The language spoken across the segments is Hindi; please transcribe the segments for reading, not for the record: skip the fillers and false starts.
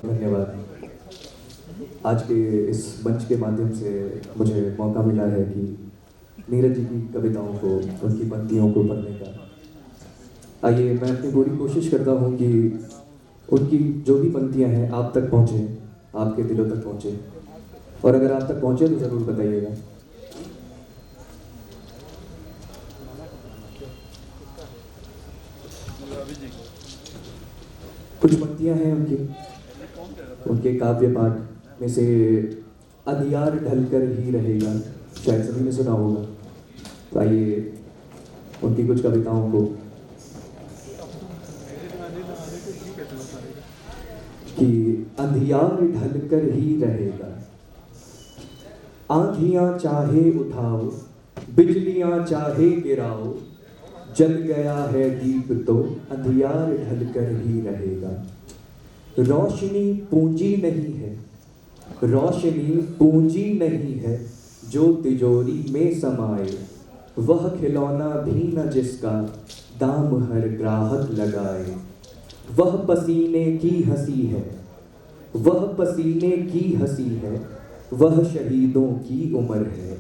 धन्यवाद। आज के इस मंच के माध्यम से मुझे मौका मिला है कि नीरज जी की कविताओं को, उनकी पंक्तियों को पढ़ने का। आइए मैं अपनी पूरी कोशिश करता हूँ कि उनकी जो भी पंक्तियाँ हैं आप तक पहुँचे, आपके दिलों तक पहुँचे, और अगर आप तक पहुँचे तो ज़रूर बताइएगा। कुछ पंक्तियाँ हैं उनके काव्य पाठ में से अंधियार ढलकर ही रहेगा, शायद सभी ने सुना होगा। तो आइए उनकी कुछ कविताओं को, कि अंधियार ढलकर ही रहेगा, आंधियां चाहे उठाओ, बिजलियां चाहे गिराओ, जल गया है दीप तो अंधियार ढलकर ही रहेगा। रोशनी पूंजी नहीं है, रोशनी पूंजी नहीं है, जो तिजोरी में समाए, वह खिलौना भी न जिसका दाम हर ग्राहक लगाए। वह पसीने की हंसी है, वह पसीने की हंसी है, वह शहीदों की उम्र है,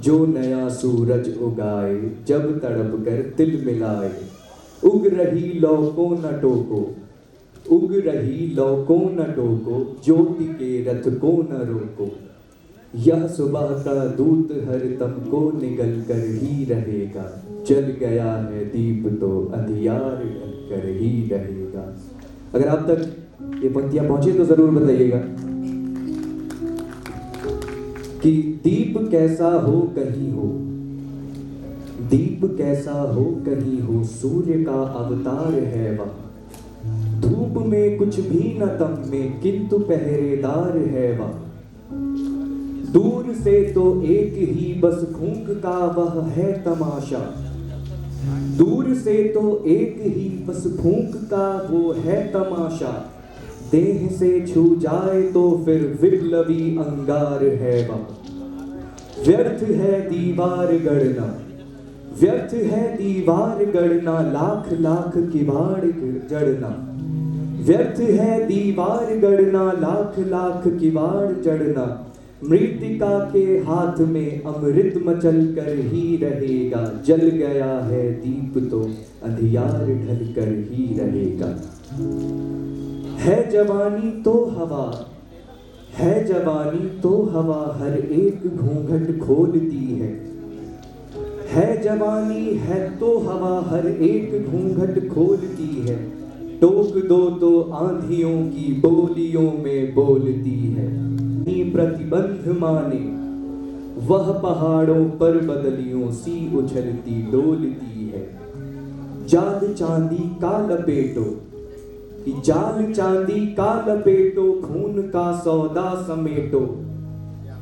जो नया सूरज उगाए, जब तड़प कर तिल मिलाए। उग रही लौ को न टोको, उग रही लौ को न टोको, ज्योति के रथ को न रोको। यह सुबह का दूत हर दम को निगल कर ही रहेगा, जल गया है दीप तो अंधियार ढलकर ही रहेगा। अगर आप तक ये पंक्तियां पहुंचे तो जरूर बताइएगा कि दीप कैसा हो कहीं हो, दीप कैसा हो कहीं हो, सूर्य का अवतार है वह। धूप में कुछ भी न तम में, किंतु पहरेदार है वह। दूर से तो एक ही बस फूंक का वह है तमाशा, दूर से तो एक ही बस फूंक का वो है तमाशा। देह से छू जाए तो फिर विप्लवी अंगार है वह। व्यर्थ है दीवार गढ़ना, व्यर्थ है दीवार गढ़ना, लाख लाख किवाड़ जड़ना। व्यर्थ है दीवार गढ़ना, लाख लाख किवाड़ जड़ना। मृतिका के हाथ में अमृत मचल कर ही रहेगा, जल गया है दीप तो अंधियार ढल कर ही रहेगा। है जवानी तो हवा, है जवानी तो हवा, हर एक घूंघट खोलती है। है जवानी है तो हवा, हर एक घूंघट खोलती है। टोक दो तो आंधियों की बोलियों में बोलती है। प्रतिबंध माने वह पहाड़ों पर बदलियों सी उछलती डोलती है। जाल चांदी का लपेटो, जाल चांदी का लपेटो, खून का सौदा समेटो।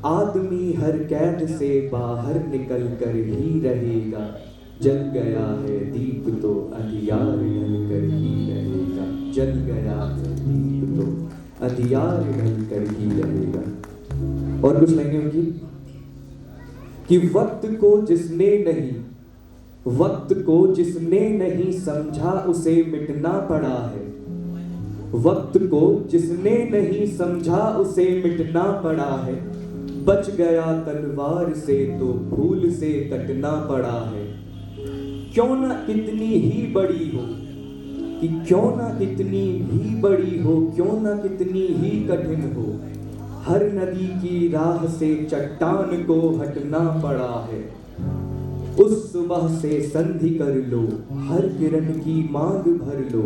आदमी हर कैद से बाहर निकल कर ही रहेगा, जल गया है दीप तो अंधियार ढल कर ही रहेगा। जल गया है दीप तो अंधियार ढल कर ही रहेगा। और कुछ लाइनें उनकी, कि वक्त को जिसने नहीं, वक्त को जिसने नहीं समझा उसे मिटना पड़ा है। वक्त को जिसने नहीं समझा उसे मिटना पड़ा है। बच गया तलवार से तो फूल से कटना पड़ा है। क्यों ना कितनी ही बड़ी हो, कि क्यों ना कितनी ही बड़ी हो, क्यों ना कितनी ही कठिन हो, हर नदी की राह से चट्टान को हटना पड़ा है। उस सुबह से संधि कर लो, हर किरण की मांग भर लो।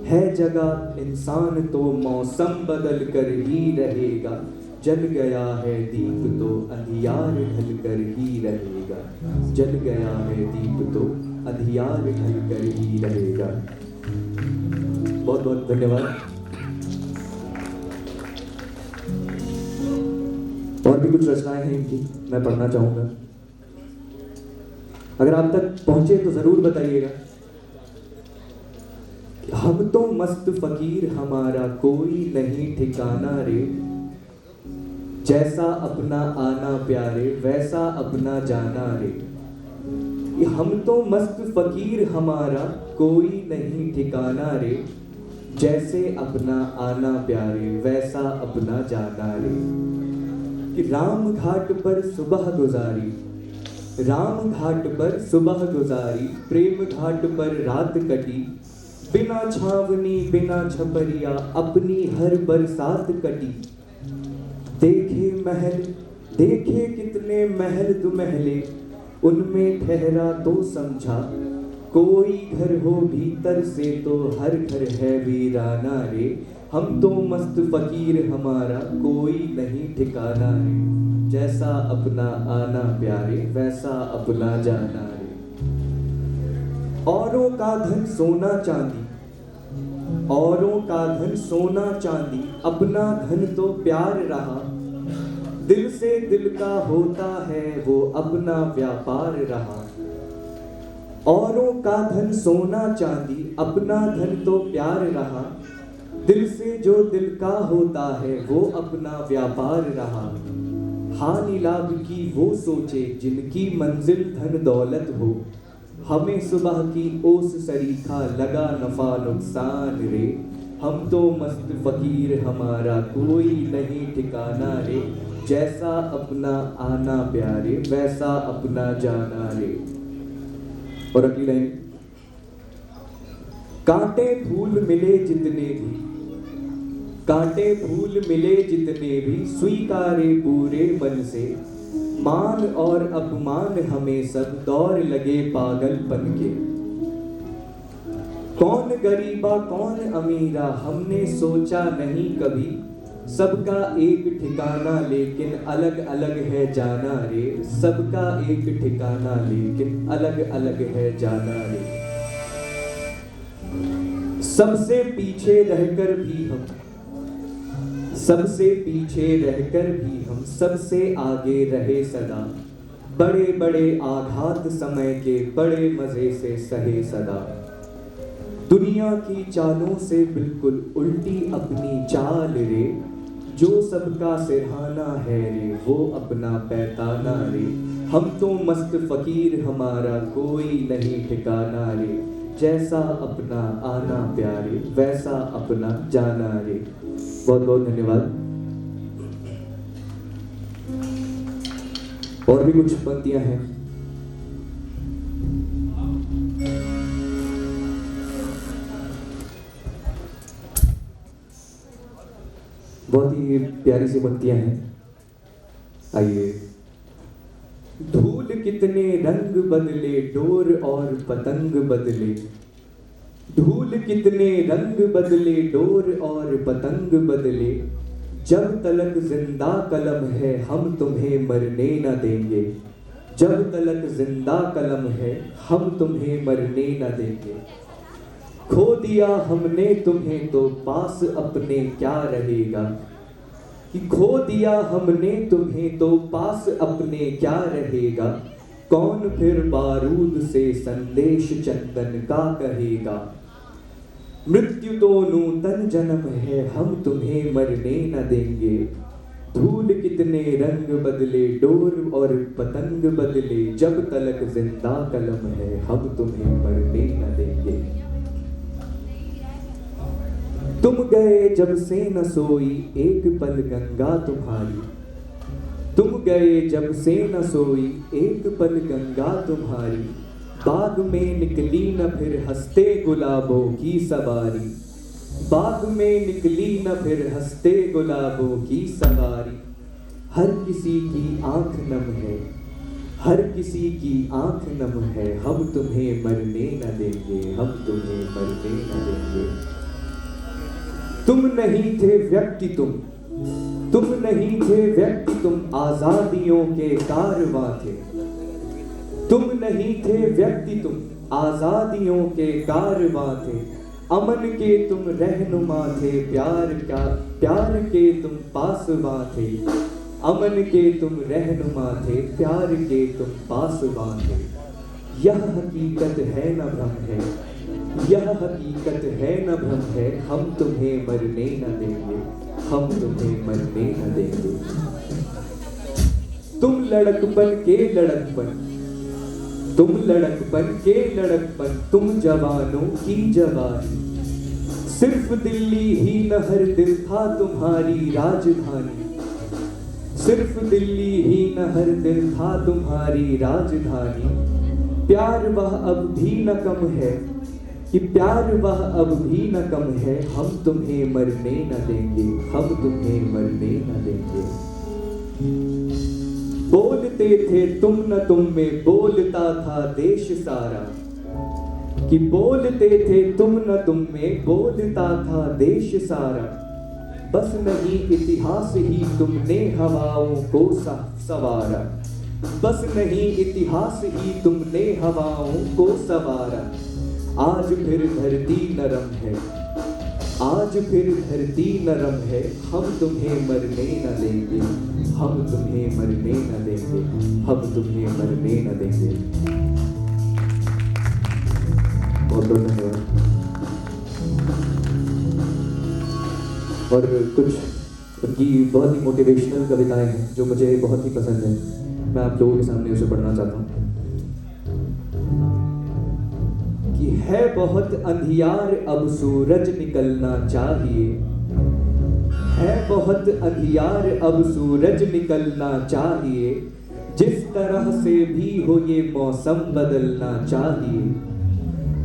है जगह इंसान तो मौसम बदल कर ही रहेगा, जल गया है दीप तो अंधियार ढल कर ही रहेगा। जल गया है दीप तो अंधियार ढल कर ही रहेगा। बहुत बहुत धन्यवाद। और भी कुछ रचनाएं हैं इनकी, मैं पढ़ना चाहूंगा। अगर आप तक पहुंचे तो जरूर बताइएगा। हम तो मस्त फकीर हमारा कोई नहीं ठिकाना रे, जैसा अपना आना प्यारे वैसा अपना जाना रे। हम तो मस्त फकीर हमारा कोई नहीं ठिकाना रे, जैसे अपना आना प्यारे वैसा अपना जाना रे। कि राम घाट पर सुबह गुजारी, राम घाट पर सुबह गुजारी, प्रेम घाट पर रात कटी, बिना छावनी बिना छपरिया अपनी हर बरसात कटी। देखे महल, देखे कितने महल दुमहले, उनमें ठहरा तो समझा, कोई घर हो भीतर से तो हर घर है वीराना रे। हम तो मस्त फकीर हमारा कोई नहीं ठिकाना रे। जैसा अपना आना प्यारे वैसा अपना जाना रे। औरों का धन सोना चांदी, औरों का धन सोना चांदी, अपना धन तो प्यार रहा। दिल से दिल का होता है वो अपना व्यापार रहा। औरों का धन सोना चांदी, अपना धन तो प्यार रहा। दिल से जो दिल का होता है वो अपना व्यापार रहा। हानि लाभ की वो सोचे जिनकी मंजिल धन दौलत हो, हमें सुबह की ओस सरीखा लगा नफा नुकसान रे। हम तो मस्त फकीर हमारा कोई नहीं ठिकाना रे। जैसा अपना आना प्यारे वैसा अपना जाना रे। और अगली लाइन, कांटे फूल मिले जितने भी, कांटे फूल मिले जितने भी, स्वीकारे पूरे मन से। मान और अपमान हमें सब दौर लगे पागलपन के। कौन गरीबा कौन अमीरा हमने सोचा नहीं कभी, सबका एक ठिकाना लेकिन अलग अलग है जाना रे। सबका एक ठिकाना लेकिन अलग अलग है जाना रे। सबसे पीछे रहकर भी हम, सबसे पीछे रहकर भी हम सबसे आगे रहे सदा। बड़े बड़े आघात समय के बड़े मजे से सहे सदा। दुनिया की चालों से बिल्कुल उल्टी अपनी चाल रे। जो सबका सिरहाना है रे वो अपना पैताना रे। हम तो मस्त फकीर हमारा कोई नहीं ठिकाना रे। जैसा अपना आना प्यारे वैसा अपना जाना रे। बहुत बहुत धन्यवाद। और भी कुछ पंक्तियां हैं। बहुत ही प्यारी सी पंक्तियां हैं। आइए। धूल कितने रंग बदले डोर और पतंग बदले, धूल कितने रंग बदले डोर और पतंग बदले। जब तलक जिंदा कलम है हम तुम्हें मरने न देंगे। जब तलक जिंदा कलम है हम तुम्हें मरने न देंगे। खो दिया हमने तुम्हें तो पास अपने क्या रहेगा। कि खो दिया हमने तुम्हें तो पास अपने क्या रहेगा। कौन फिर बारूद से संदेश चंदन का कहेगा। मृत्यु तो नूतन जन्म है हम तुम्हें मरने न देंगे। धूल कितने रंग बदले डोर और पतंग बदले। जब तलक जिंदा कलम है हम तुम्हें मरने न देंगे। तुम गए जब से न सोई एक पल गंगा तुम्हारी। तुम गए जब से न सोई एक पल गंगा तुम्हारी। बाग में निकली न फिर हंसते गुलाबों की सवारी। बाग में निकली न फिर हंसते गुलाबों की सवारी। हर किसी की आंख नम है, हर किसी की आंख नम है। हम तुम्हें मरने न देंगे, हम तुम्हें मरने न देंगे। तुम नहीं थे व्यक्ति तुम नहीं थे व्यक्ति तुम आजादियों के कारवां थे। तुम नहीं थे व्यक्ति तुम आजादियों के कारवां थे। अमन के तुम रहनुमा थे, प्यार के तुम पासवां थे। अमन के तुम रहनुमा थे, प्यार के तुम पासवां थे। यह हकीकत है न भ्रम है, यह हकीकत है न भ्रम है। हम तुम्हें मरने न देंगे, हम तुम्हें मरने न देंगे। तुम लड़कपन के लड़कपन, तुम लड़कपन के लड़कपन, तुम जवानों की जवानी। सिर्फ दिल्ली ही न हर दिल था तुम्हारी राजधानी, सिर्फ दिल्ली ही न हर दिल था तुम्हारी राजधानी। प्यार वह अब भी न कम है, कि प्यार वह अब भी न कम है, हम तुम्हें मरने न देंगे, हम तुम्हें मरने न देंगे। बोलते थे तुम न तुम में बोलता था देश सारा, कि बोलते थे तुम न तुम में बोलता था देश सारा। बस नहीं इतिहास ही तुमने हवाओं को सवारा, बस नहीं इतिहास ही तुमने हवाओं को सवारा। आज फिर धरती नरम है, आज फिर धरती नरम है, हम तुम्हें मरने न देंगे, हम तुम्हें मरने न देंगे, हम तुम्हें मरने न देंगे। बहुत बहुत धन्यवाद। और कुछ उनकी बहुत ही मोटिवेशनल कविताएं हैं जो मुझे बहुत ही पसंद है, मैं आप लोगों के सामने उसे पढ़ना चाहता हूँ। कि है बहुत अंधियार अब सूरज निकलना चाहिए, है बहुत अंधियार अब सूरज निकलना चाहिए। जिस तरह से भी हो ये मौसम बदलना चाहिए,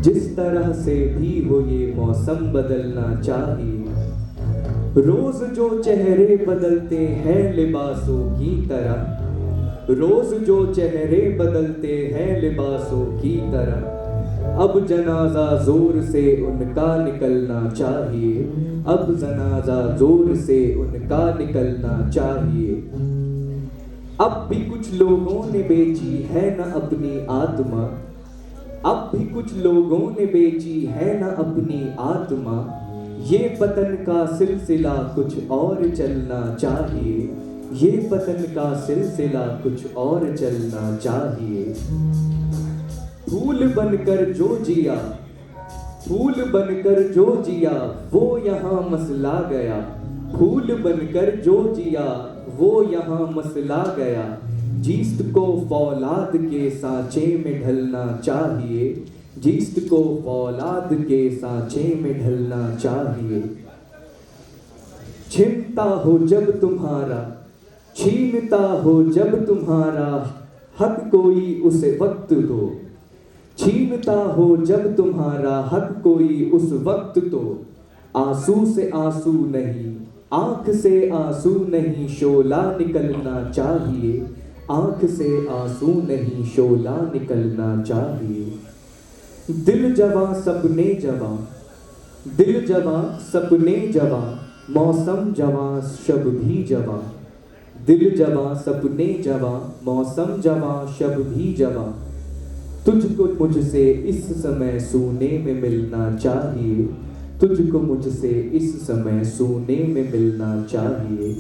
जिस तरह से भी हो ये मौसम बदलना चाहिए। रोज जो चेहरे बदलते हैं लिबासों की तरह, रोज जो चेहरे बदलते हैं लिबासों की तरह। अब जनाजा जोर से उनका निकलना चाहिए, अब जनाजा जोर से उनका निकलना चाहिए। अब भी कुछ लोगों ने बेची है न अपनी आत्मा, अब भी कुछ लोगों ने बेची है न अपनी आत्मा। ये पतन का सिलसिला कुछ और चलना चाहिए, ये पतन का सिलसिला कुछ और चलना चाहिए। फूल बनकर जो जिया, फूल बनकर जो जिया, वो यहाँ मसला गया। फूल बनकर जो जिया, वो यहाँ मसला गया। जीस्त को फौलाद के सांचे में ढलना चाहिए, जीस्त को फौलाद के सांचे में ढलना चाहिए। छिनता हो जब तुम्हारा, छीनता हो जब तुम्हारा हक कोई उसे वक्त दो, छीनता हो जब तुम्हारा हक कोई उस वक्त तो। आंसू से आंसू नहीं, आंख से आंसू नहीं, शोला निकलना चाहिए, आंख से आंसू नहीं, शोला निकलना चाहिए। दिल जवां सपने जवां, दिल जवां सपने जवां, मौसम जवां शब भी जवां। दिल जवां सपने जवां, मौसम जवां शब भी जवां। तुझको मुझसे इस समय सोने में मिलना चाहिए, तुझको मुझसे इस समय सोने में मिलना चाहिए,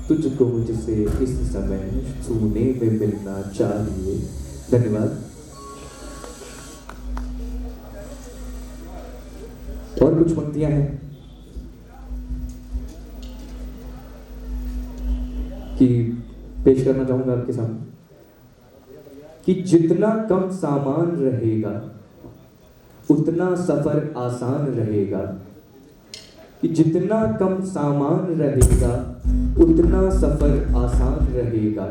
तुझको मुझसे इस समय सोने में मिलना चाहिए। धन्यवाद। और कुछ पंक्तियां हैं कि पेश करना चाहूंगा आपके सामने। कि जितना कम सामान रहेगा उतना सफर आसान रहेगा, कि जितना कम सामान रहेगा उतना सफर आसान रहेगा।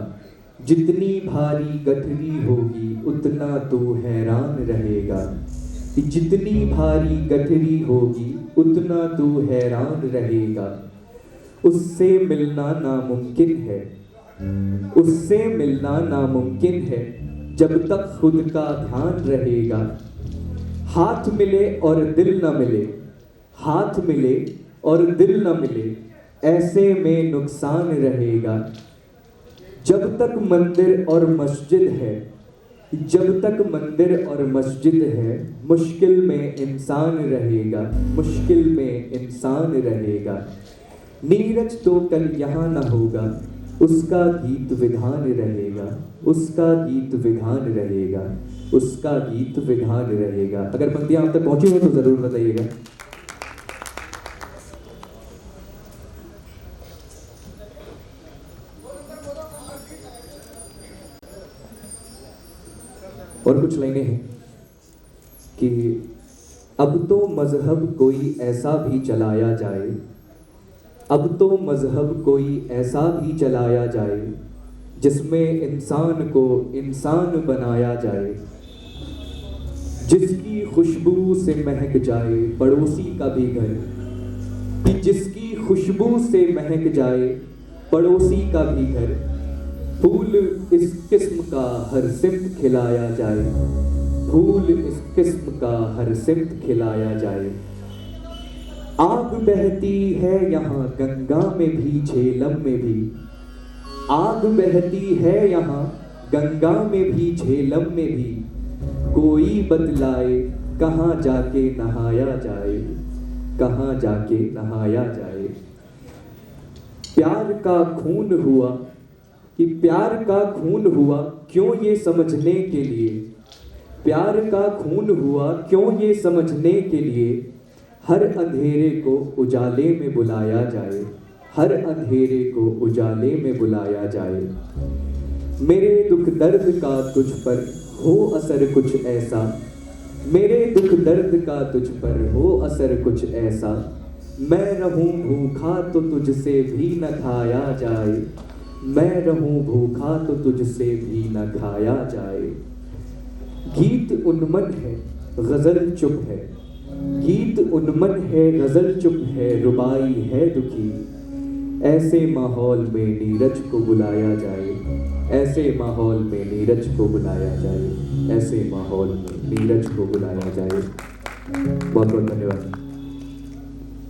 जितनी भारी गठरी होगी उतना तू हैरान रहेगा, कि जितनी भारी गठरी होगी उतना तू हैरान रहेगा। उससे मिलना नामुमकिन है, उससे मिलना नामुमकिन है, जब तक खुद का ध्यान रहेगा। हाथ मिले और दिल न मिले, हाथ मिले और दिल न मिले, ऐसे में नुकसान रहेगा। जब तक मंदिर और मस्जिद है, जब तक मंदिर और मस्जिद है, मुश्किल में इंसान रहेगा, मुश्किल में इंसान रहेगा। नीरज तो कल यहाँ न होगा, उसका गीत विधान रहेगा, उसका गीत विधान रहेगा, उसका गीत विधान रहेगा। अगर पंक्तियां आप तक पहुंची हो तो जरूर बताइएगा। और कुछ लाइनें हैं कि अब तो मजहब कोई ऐसा भी चलाया जाए, अब तो मजहब कोई ऐसा भी चलाया जाए जिसमें इंसान को इंसान बनाया जाए, जिसकी खुशबू से महक जाए पड़ोसी का भी घर, कि जिसकी खुशबू से महक जाए पड़ोसी का भी घर, फूल इस किस्म का हर सिमत खिलाया जाए, फूल इस किस्म का हर सिमत खिलाया जाए। आग बहती है यहाँ गंगा में भी झेलम में भी, आग बहती है यहाँ गंगा में भी झेलम में भी, कोई बतलाए कहाँ जाके नहाया जाए, कहाँ जाके नहाया जाए। प्यार का खून हुआ कि प्यार का खून हुआ क्यों ये समझने के लिए, प्यार का खून हुआ क्यों ये समझने के लिए, हर अंधेरे को उजाले में बुलाया जाए, हर अंधेरे को उजाले में बुलाया जाए। मेरे दुख दर्द का तुझ पर हो असर कुछ ऐसा, मेरे दुख दर्द का तुझ पर हो असर कुछ ऐसा, मैं रहूं भूखा तो तुझसे भी न खाया जाए, मैं रहूं भूखा तो तुझसे भी न खाया जाए। गीत उन्मन है गजल चुप है, गीत उन्मन है गजल चुप है, रुबाई है दुखी, ऐसे माहौल में नीरज को बुलाया जाए, ऐसे माहौल में नीरज को बुलाया जाए, ऐसे माहौल में नीरज को बुलाया जाए। बहुत बहुत धन्यवाद।